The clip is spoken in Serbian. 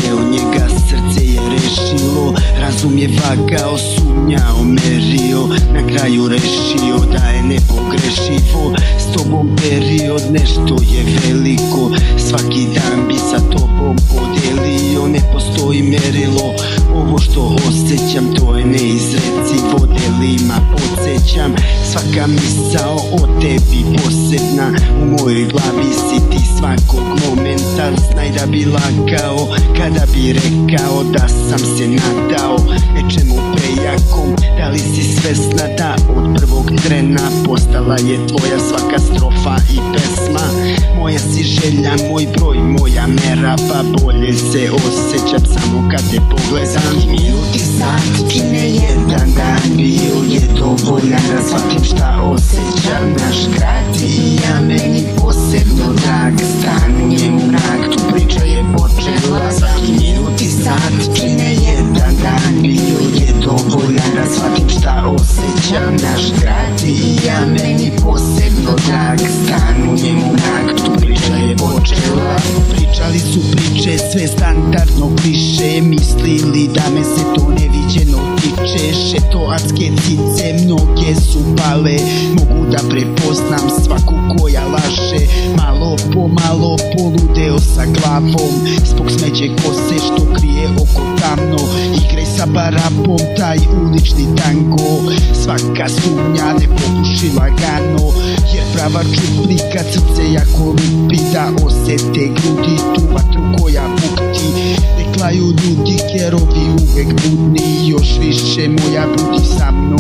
deo njega srce je rešilo, razum je vagao, sumnjao, merio, na kraju rešio da je nepogrešivo. S tobom period nešto je veliko, svaki dan bi sa tobom podelio. Ne postoji merilo, ovo što osjećam to je neizrecivo. Delima podsjećam, svaka misao o tebi posebna. U mojoj glavi si ti svakog momenta. Znaj da bi lagao kada bi rekao da sam se nadao nečemu prejakom. Da li si svesna da od prvog trena postala je tvoja svaka strofa i pesma? Moja si želja, moj broj, moja mera, pa bolje se osjećam samo kad te pogledam. Minuti, sat čine jedan dan, bio je dovoljan da shvatim šta osjećam. Naš grad i ja, meni posebno drag stan, u njemu mrak, tu priča je počela. Svaki minut i sat čine jedan dan, bio je dovoljan da shvatim šta osjećam. Naš grad i ja, meni posebno drag stan, u njemu mrak, tu priča je počela. Pričali su priče, sve standardno kliše, mislili da me se to neviđeno tiče. Šetoatske cice mnoge su pale, mogu da prepoznam svaku koja laže. Malo po malo poludeo sa glavom, zbog smeđe kose što krije oko tamno. Igraj sa barapom, taj ulični tango, svaka sumnja ne pokuši lagano. Jer prava čuplika srce jako lupi da osete grudi tu vatru koja bukti. Ne klaju ljudi, kerovi uvek budni, još više moja budi sa mnom.